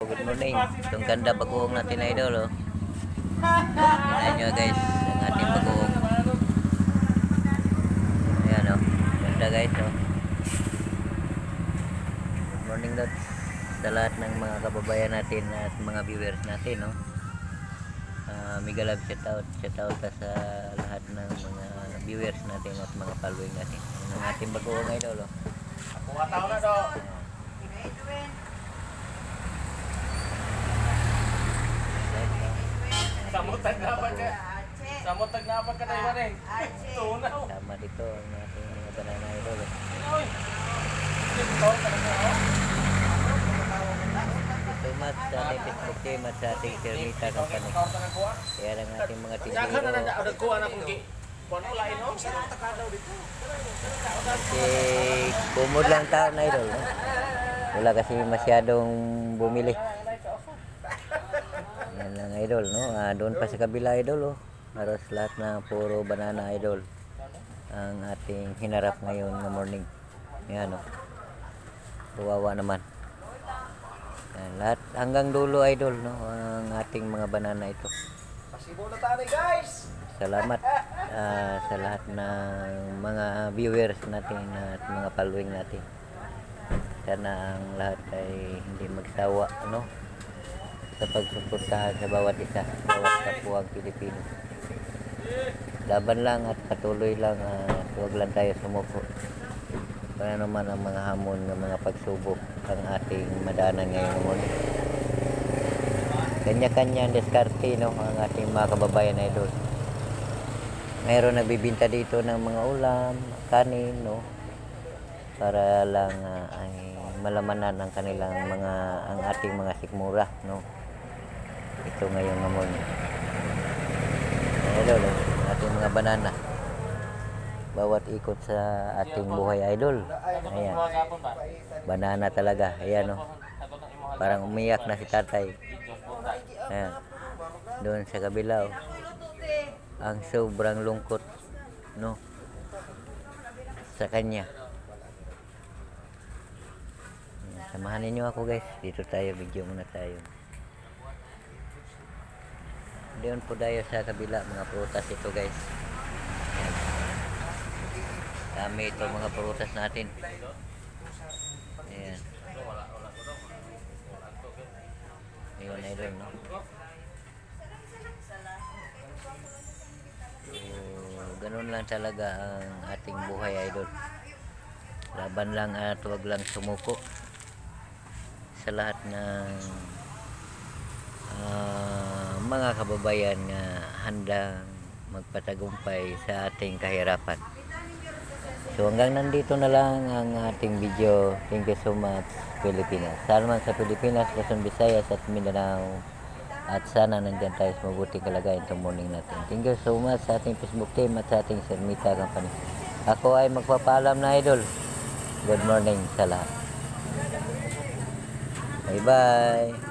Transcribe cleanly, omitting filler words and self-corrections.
Good morning. Itong ganda bagoong natin idol oh. Tingnan nyo guys, ang ating bagoong. Ayan oh. Ganda guys oh. Good morning Lord sa lahat ng mga kababayan natin at mga viewers natin no. Mega love shout out sa lahat ng mga viewers natin at mga following natin. Ang ating bagoong idol oh. Buka tao na do. Samutag na pa ka. Samutag na pa ka tayo ba rin? Tunaw. Tama dito ang ating mga banana idol oh. So much sa ating Facebook team at sa ating Sermita Company. Kaya lang ating mga Jaga na tiguro. nagkuha na kung Puno lain no? Sarap takadaw dito. Kasi bumod lang taon na idol. No? Wala kasi masyadong bumili. Yan lang idol. No? Doon pa sa kabila idol. Oh. Halos lahat na puro banana idol. Ang ating hinarap ngayon na morning. Yan o. Oh. Kawawa naman. Yan, lahat hanggang dulo idol. No? Ang ating mga banana ito. Pasibo na tayo guys! Salamat sa lahat ng mga viewers natin at mga following natin. Sana ang lahat ay hindi magsawa no sa pagsuportahan sa bawat isa, bawat kapwang Pilipino. Laban lang at patuloy lang at huwag lang tayo sumuko. Kaya naman ang mga hamon ng mga pagsubok ang ating madanan ngayon naman. Kanya-kanya ang diskarte no ang ating mga kababayan na idol. Mayroon nagbibinta dito ng mga ulam, kanin, no? Para lang ay malamanan ang kanilang ang ating mga sikmura, no? Ito ngayon naman. Idol, ating mga banana. Bawat ikot sa ating buhay idol. Ayan. Banana talaga. Ayan, no? Parang umiyak na si tatay. Ayan. Doon sa kabila, oh. Ang sobrang lungkot no sa kanya. Samahan niyo ako guys, dito tayo, video muna tayo. Doon po tayo sa kabila, mga prutas ito guys. Dami ito mga prutas natin. Ayan. Ayun idol no. So, ganun lang talaga ang ating buhay idol. Laban lang at huwag lang sumuko sa lahat ng mga kababayan na handang magpatagumpay sa ating kahirapan. So hanggang nandito na lang ang ating video. Thank you so much Pilipinas. Salamat sa Pilipinas, Luzon, Visayas at Mindanao. At sana nandiyan tayo sa mabuting kalagayan itong morning natin. Thank you so much sa ating Facebook team at sa ating Sermita Company. Ako ay magpapaalam na idol. Good morning sa lahat. Bye bye.